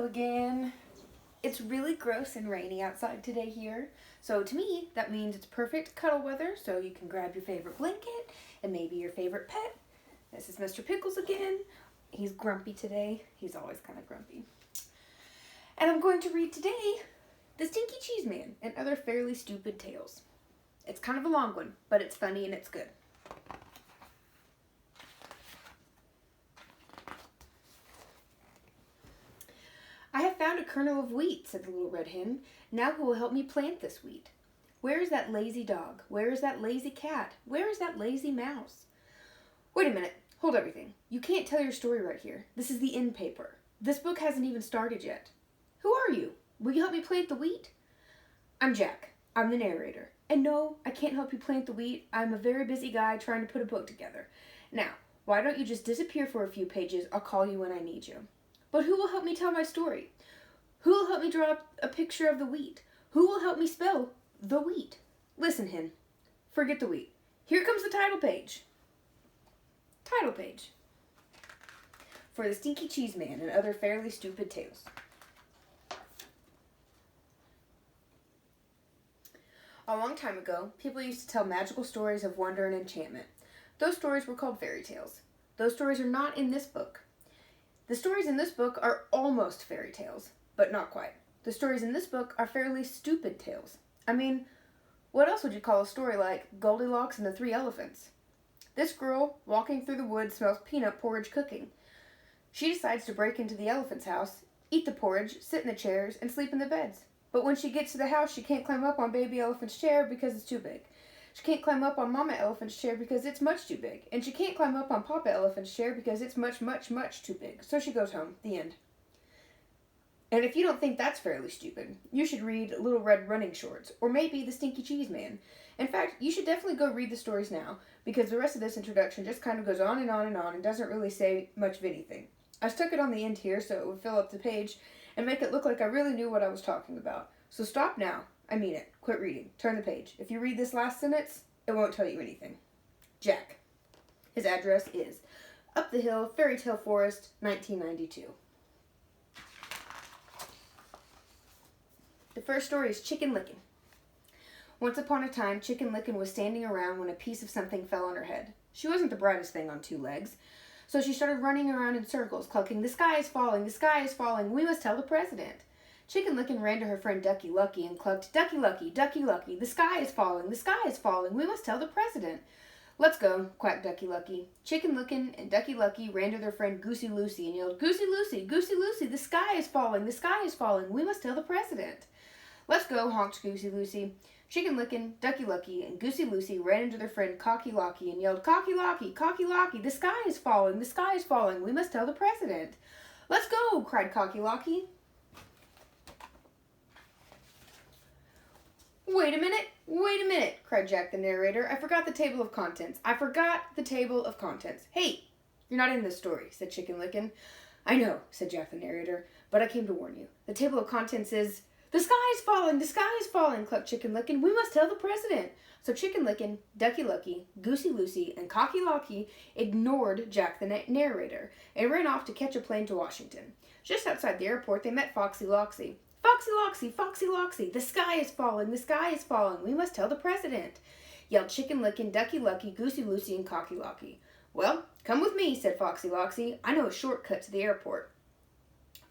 again. It's really gross and rainy outside today here. So to me, that means it's perfect cuddle weather, so you can grab your favorite blanket and maybe your favorite pet. This is Mr. Pickles again. He's grumpy today. He's always kind of grumpy. And I'm going to read today The Stinky Cheese Man and Other Fairly Stupid Tales. It's kind of a long one, but it's funny and it's good. I have found a kernel of wheat, said the little red hen. Now who will help me plant this wheat? Where is that lazy dog? Where is that lazy cat? Where is that lazy mouse? Wait a minute. Hold everything. You can't tell your story right here. This is the end paper. This book hasn't even started yet. Who are you? Will you help me plant the wheat? I'm Jack. I'm the narrator. And no, I can't help you plant the wheat. I'm a very busy guy trying to put a book together. Now, why don't you just disappear for a few pages? I'll call you when I need you. But who will help me tell my story? Who will help me draw a picture of the wheat? Who will help me spell the wheat? Listen, hen. Forget the wheat. Here comes the title page. Title page. For the Stinky Cheese Man and Other Fairly Stupid Tales. A long time ago, people used to tell magical stories of wonder and enchantment. Those stories were called fairy tales. Those stories are not in this book. The stories in this book are almost fairy tales, but not quite. The stories in this book are fairly stupid tales. I mean, what else would you call a story like Goldilocks and the Three Elephants? This girl, walking through the woods, smells peanut porridge cooking. She decides to break into the elephant's house, eat the porridge, sit in the chairs, and sleep in the beds. But when she gets to the house, she can't climb up on baby elephant's chair because it's too big. She can't climb up on Mama Elephant's chair because it's much too big. And she can't climb up on Papa Elephant's chair because it's much, much, much too big. So she goes home. The end. And if you don't think that's fairly stupid, you should read Little Red Running Shorts, or maybe The Stinky Cheese Man. In fact, you should definitely go read the stories now, because the rest of this introduction just kind of goes on and on and on and doesn't really say much of anything. I stuck it on the end here so it would fill up the page and make it look like I really knew what I was talking about. So stop now. I mean it. Quit reading. Turn the page. If you read this last sentence, it won't tell you anything. Jack. His address is Up the Hill, Fairy Tale Forest, 1992. The first story is Chicken Licken. Once upon a time, Chicken Licken was standing around when a piece of something fell on her head. She wasn't the brightest thing on two legs, so she started running around in circles, clucking, "The sky is falling, the sky is falling, we must tell the president." Chicken Licken ran to her friend Ducky Lucky and clucked, Ducky Lucky, the sky is falling, the sky is falling, we must tell the president." "Let's go," quacked Ducky Lucky. Chicken Licken and Ducky Lucky ran to their friend Goosey Lucy and yelled, Goosey Lucy, the sky is falling, we must tell the president." "Let's go," honked Goosey Lucy. Chicken Licken, Ducky Lucky, and Goosey Lucy ran into their friend Cocky Locky and yelled, Cocky Locky, the sky is falling, we must tell the president." "Let's go," cried Cocky Locky. Wait a minute, cried Jack the narrator. "I forgot the table of contents. Hey, you're not in this story," said Chicken Licken. "I know," said Jack the narrator, "but I came to warn you. The table of contents is, the sky is falling, clucked Chicken Licken. "We must tell the president." So Chicken Licken, Ducky Lucky, Goosey Lucy, and Cocky Locky ignored Jack the narrator and ran off to catch a plane to Washington. Just outside the airport, they met Foxy Loxy. Foxy Loxy, the sky is falling, we must tell the president," yelled Chicken Licken, Ducky Lucky, Goosey Lucy, and Cocky Locky. "Well, come with me," said Foxy Loxy. "I know a shortcut to the airport."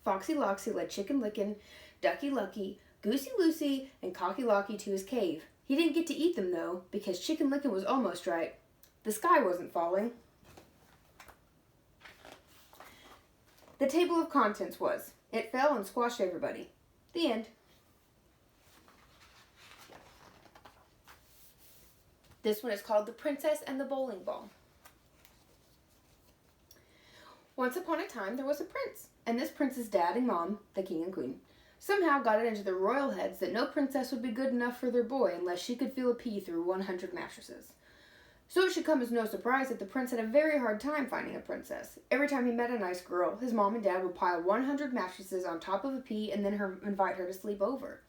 Foxy Loxy led Chicken Licken, Ducky Lucky, Goosey Lucy, and Cocky Locky to his cave. He didn't get to eat them, though, because Chicken Licken was almost right. The sky wasn't falling. The table of contents was, it fell and squashed everybody. The end. This one is called The Princess and the Bowling Ball. Once upon a time, there was a prince, and this prince's dad and mom, the king and queen, somehow got it into their royal heads that no princess would be good enough for their boy unless she could feel a pea through 100 mattresses. So it should come as no surprise that the prince had a very hard time finding a princess. Every time he met a nice girl, his mom and dad would pile 100 mattresses on top of a pea and then invite her to sleep over.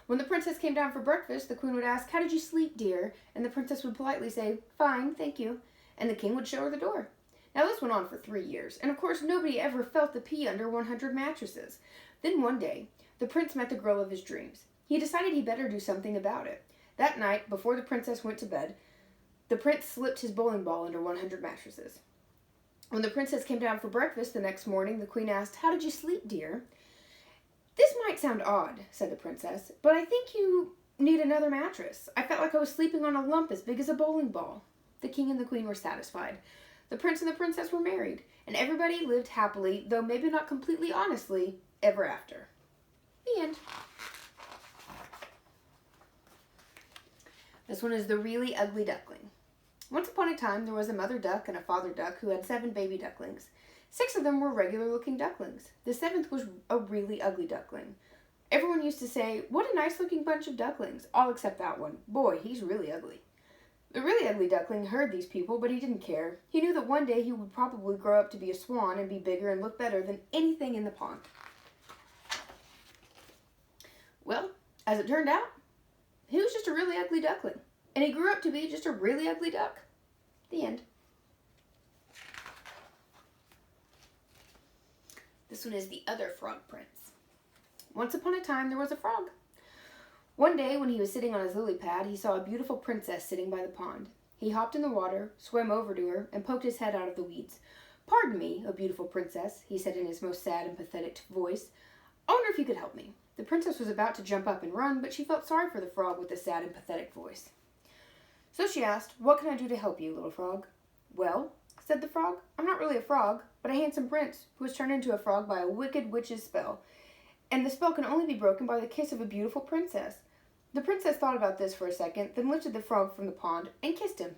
When the princess came down for breakfast, the queen would ask, "How did you sleep, dear?" And the princess would politely say, "Fine, thank you." And the king would show her the door. Now this went on for 3 years, and of course nobody ever felt the pea under 100 mattresses. Then one day, the prince met the girl of his dreams. He decided he better do something about it. That night, before the princess went to bed, the prince slipped his bowling ball under 100 mattresses. When the princess came down for breakfast the next morning, the queen asked, "How did you sleep, dear?" "This might sound odd," said the princess, "but I think you need another mattress. I felt like I was sleeping on a lump as big as a bowling ball." The king and the queen were satisfied. The prince and the princess were married, and everybody lived happily, though maybe not completely honestly, ever after. The end. This one is The Really Ugly Duckling. Once upon a time, there was a mother duck and a father duck who had 7 baby ducklings. 6 of them were regular-looking ducklings. The 7th was a really ugly duckling. Everyone used to say, "What a nice-looking bunch of ducklings," all except that one. "Boy, he's really ugly." The really ugly duckling heard these people, but he didn't care. He knew that one day he would probably grow up to be a swan and be bigger and look better than anything in the pond. Well, as it turned out, he was just a really ugly duckling. And he grew up to be just a really ugly duck. The end. This one is The Other Frog Prince. Once upon a time, there was a frog. One day, when he was sitting on his lily pad, he saw a beautiful princess sitting by the pond. He hopped in the water, swam over to her, and poked his head out of the weeds. "Pardon me, O beautiful princess," he said in his most sad and pathetic voice. "I wonder if you could help me." The princess was about to jump up and run, but she felt sorry for the frog with the sad and pathetic voice. So she asked, "What can I do to help you, little frog?" "Well," said the frog, "I'm not really a frog, but a handsome prince who was turned into a frog by a wicked witch's spell. And the spell can only be broken by the kiss of a beautiful princess." The princess thought about this for a second, then lifted the frog from the pond and kissed him.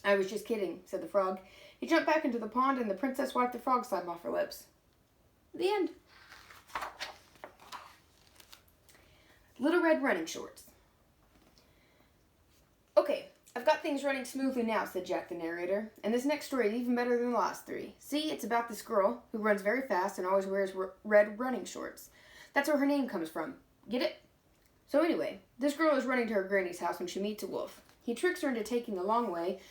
"I was just kidding," said the frog. He jumped back into the pond, and the princess wiped the frog slime off her lips. The end. Little Red Running Shorts. "Okay, I've got things running smoothly now," said Jack the narrator, "and this next story is even better than the last 3. See, it's about this girl who runs very fast and always wears red running shorts. That's where her name comes from. Get it? So anyway, this girl is running to her granny's house when she meets a wolf. He tricks her into taking a long way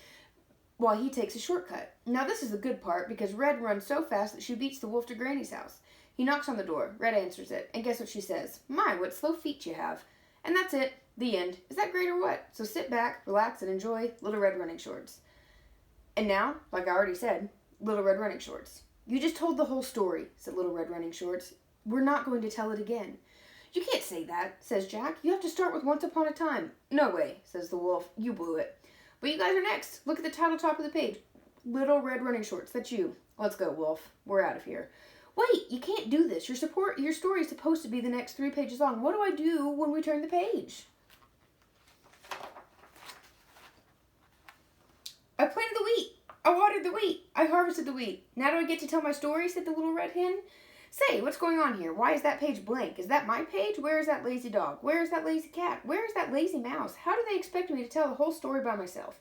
while he takes a shortcut. Now this is the good part, because Red runs so fast that she beats the wolf to Granny's house. He knocks on the door. Red answers it, and guess what she says? 'My, what slow feet you have.' And that's it. The end. Is that great or what? So sit back, relax, and enjoy Little Red Running Shorts." And now, like I already said, Little Red Running Shorts. "You just told the whole story," said Little Red Running Shorts. "We're not going to tell it again." "You can't say that," says Jack. "You have to start with Once Upon a Time." "No way," says the wolf. "You blew it. But you guys are next. Look at the title top of the page. Little Red Running Shorts. That's you. Let's go, wolf. We're out of here." "Wait, you can't do this. Your story is supposed to be the next 3 pages long. What do I do when we turn the page?" "I planted the wheat. I watered the wheat. I harvested the wheat. Now do I get to tell my story?" said the little red hen. "Say, what's going on here? Why is that page blank? Is that my page? Where is that lazy dog? Where is that lazy cat? Where is that lazy mouse? How do they expect me to tell the whole story by myself?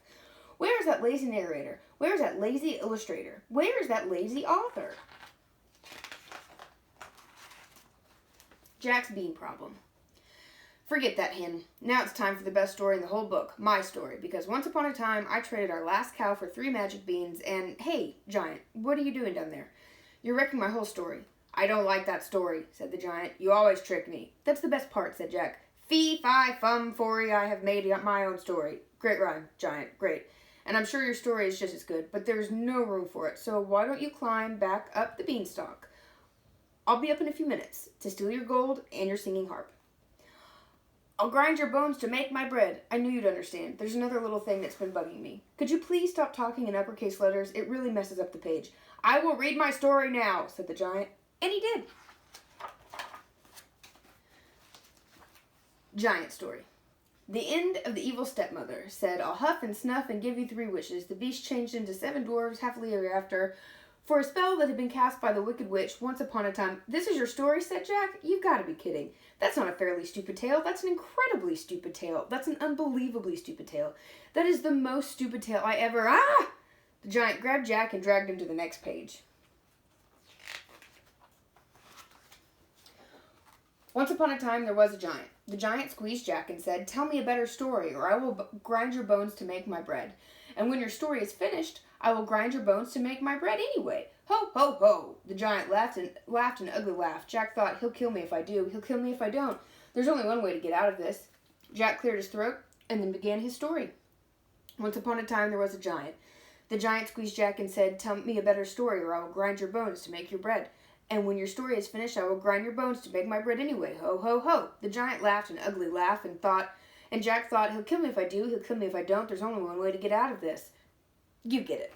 Where is that lazy narrator? Where is that lazy illustrator? Where is that lazy author?" Jack's bean problem. "Forget that, hen. Now it's time for the best story in the whole book, my story, because once upon a time I traded our last cow for 3 magic beans, and hey, Giant, what are you doing down there? You're wrecking my whole story." "I don't like that story," said the Giant. "You always trick me." "That's the best part," said Jack. "Fee, fi, fum, fory, I have made my own story." "Great rhyme, Giant, great. And I'm sure your story is just as good, but there's no room for it, so why don't you climb back up the beanstalk? I'll be up in a few minutes to steal your gold and your singing harp." "I'll grind your bones to make my bread." "I knew you'd understand. There's another little thing that's been bugging me. Could you please stop talking in uppercase letters? It really messes up the page." "I will read my story now," said the Giant. And he did. Giant story. "The end of the evil stepmother said, 'I'll huff and snuff and give you 3 wishes.' The beast changed into 7 dwarves happily ever after for a spell that had been cast by the wicked witch once upon a time." "This is your story?" said Jack. "You've got to be kidding. That's not a fairly stupid tale. That's an incredibly stupid tale. That's an unbelievably stupid tale. That is the most stupid tale I ever..." "Ah!" The Giant grabbed Jack and dragged him to the next page. Once upon a time, there was a giant. The giant squeezed Jack and said, "Tell me a better story, or I will grind your bones to make my bread. And when your story is finished, I will grind your bones to make my bread anyway. Ho, ho, ho! The giant laughed an ugly laugh. Jack thought, he'll kill me if I do. He'll kill me if I don't. There's only one way to get out of this. Jack cleared his throat and then began his story. Once upon a time there was a giant. The giant squeezed Jack and said, tell me a better story or I will grind your bones to make your bread. And when your story is finished, I will grind your bones to make my bread anyway. Ho, ho, ho! The giant laughed an ugly laugh and Jack thought, he'll kill me if I do, he'll kill me if I don't. There's only one way to get out of this. You get it.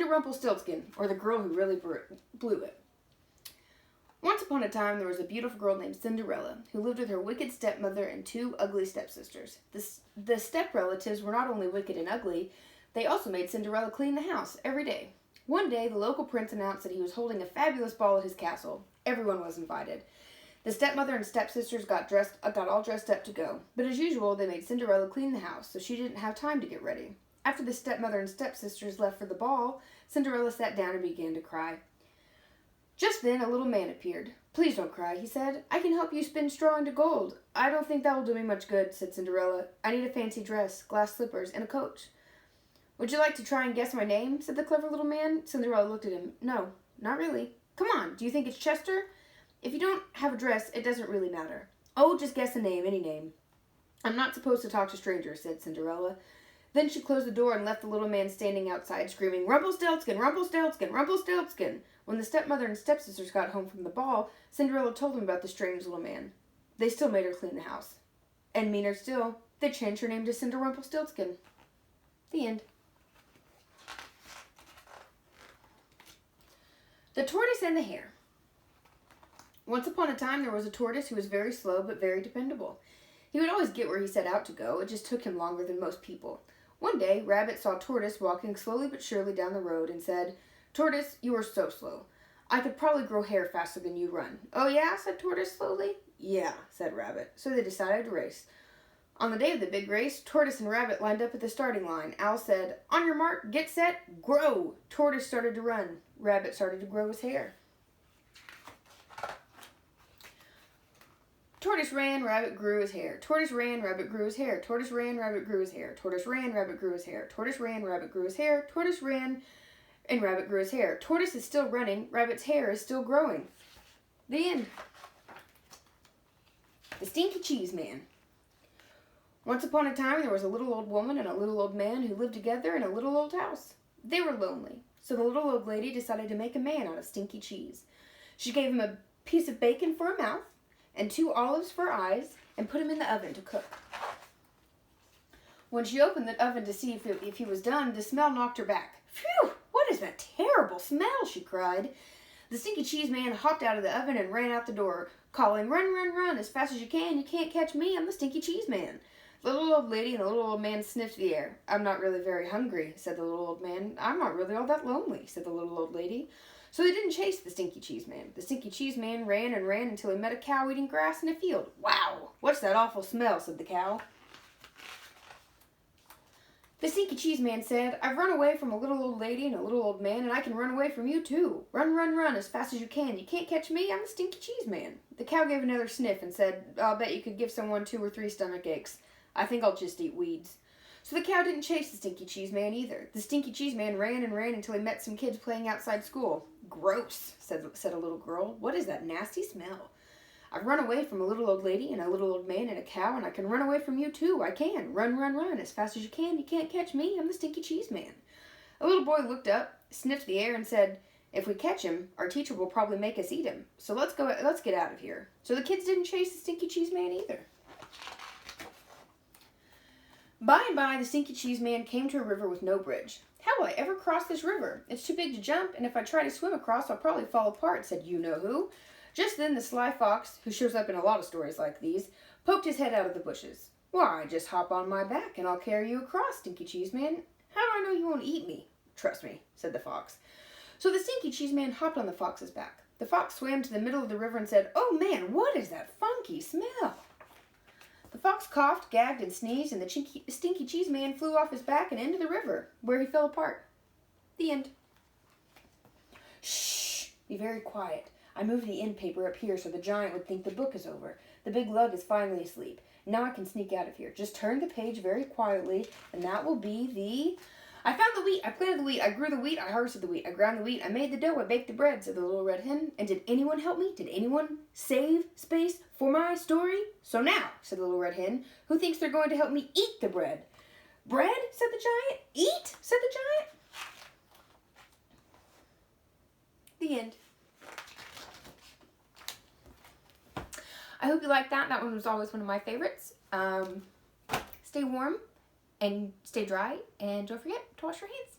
Rumpelstiltskin, or the girl who really blew it. Once upon a time, there was a beautiful girl named Cinderella, who lived with her wicked stepmother and 2 ugly stepsisters. The step-relatives were not only wicked and ugly, they also made Cinderella clean the house every day. One day, the local prince announced that he was holding a fabulous ball at his castle. Everyone was invited. The stepmother and stepsisters got all dressed up to go, but as usual, they made Cinderella clean the house, so she didn't have time to get ready. After the stepmother and stepsisters left for the ball, Cinderella sat down and began to cry. Just then, a little man appeared. Please don't cry, he said. I can help you spin straw into gold. I don't think that will do me much good, said Cinderella. I need a fancy dress, glass slippers, and a coach. Would you like to try and guess my name? Said the clever little man. Cinderella looked at him. No, not really. Come on, do you think it's Chester? If you don't have a dress, it doesn't really matter. Oh, just guess a name, any name. I'm not supposed to talk to strangers, said Cinderella. Then she closed the door and left the little man standing outside, screaming, Rumpelstiltskin, Rumpelstiltskin, Rumpelstiltskin. When the stepmother and stepsisters got home from the ball, Cinderella told them about the strange little man. They still made her clean the house. And meaner still, they changed her name to Rumpelstiltskin. The end. The Tortoise and the Hare. Once upon a time, there was a tortoise who was very slow but very dependable. He would always get where he set out to go. It just took him longer than most people. One day, Rabbit saw Tortoise walking slowly but surely down the road and said, Tortoise, you are so slow. I could probably grow hair faster than you run. Oh yeah, said Tortoise slowly. Yeah, said Rabbit. So they decided to race. On the day of the big race, Tortoise and Rabbit lined up at the starting line. Owl said, on your mark, get set, grow. Tortoise started to run. Rabbit started to grow his hair. Tortoise ran, Rabbit grew his hair. Tortoise ran, Rabbit grew his hair. Tortoise ran, Rabbit grew his hair. Tortoise ran, Rabbit grew his hair. Tortoise ran, Rabbit grew his hair. Tortoise ran, and Rabbit grew his hair. Tortoise is still running. Rabbit's hair is still growing. The end. The Stinky Cheese Man. Once upon a time, there was a little old woman and a little old man who lived together in a little old house. They were lonely, so the little old lady decided to make a man out of stinky cheese. She gave him a piece of bacon for a mouth and 2 olives for eyes and put him in the oven to cook. When she opened the oven to see if he was done, the smell knocked her back. Phew! What is that terrible smell? She cried. The Stinky Cheese Man hopped out of the oven and ran out the door, calling, run, run, run, as fast as you can. You can't catch me. I'm the Stinky Cheese Man. The little old lady and the little old man sniffed the air. I'm not really very hungry, said the little old man. I'm not really all that lonely, said the little old lady. So they didn't chase the Stinky Cheese Man. The Stinky Cheese Man ran and ran until he met a cow eating grass in a field. Wow, what's that awful smell, said the cow. The Stinky Cheese Man said, I've run away from a little old lady and a little old man, and I can run away from you too. Run, run, run, as fast as you can. You can't catch me. I'm the Stinky Cheese Man. The cow gave another sniff and said, I'll bet you could give someone 2 or 3 stomach aches. I think I'll just eat weeds. So the cow didn't chase the Stinky Cheese Man either. The Stinky Cheese Man ran and ran until he met some kids playing outside school. Gross, said a little girl. What is that nasty smell? I've run away from a little old lady and a little old man and a cow, and I can run away from you too. I can. Run, run, run, as fast as you can. You can't catch me. I'm the Stinky Cheese Man. A little boy looked up, sniffed the air, and said, if we catch him, our teacher will probably make us eat him. So let's get out of here. So the kids didn't chase the Stinky Cheese Man either. By and by, the Stinky Cheese Man came to a river with no bridge. How will I ever cross this river? It's too big to jump, and if I try to swim across, I'll probably fall apart, said you-know-who. Just then the sly fox, who shows up in a lot of stories like these, poked his head out of the bushes. Why, just hop on my back, and I'll carry you across, Stinky Cheese Man. How do I know you won't eat me? Trust me, said the fox. So the Stinky Cheese Man hopped on the fox's back. The fox swam to the middle of the river and said, oh man, what is that funky smell? The fox coughed, gagged, and sneezed, and the Stinky Cheese Man flew off his back and into the river, where he fell apart. The end. Shh! Be very quiet. I moved the end paper up here so the giant would think the book is over. The big lug is finally asleep. Now I can sneak out of here. Just turn the page very quietly, and that will be the I found the wheat, I planted the wheat, I grew the wheat, I harvested the wheat, I ground the wheat, I made the dough, I baked the bread, said the little red hen. And did anyone help me? Did anyone save space for my story? So now, said the little red hen, who thinks they're going to help me eat the bread? Bread, said the giant. Eat, said the giant. The end. I hope you liked that. That one was always one of my favorites. Stay warm and stay dry, and don't forget to wash your hands.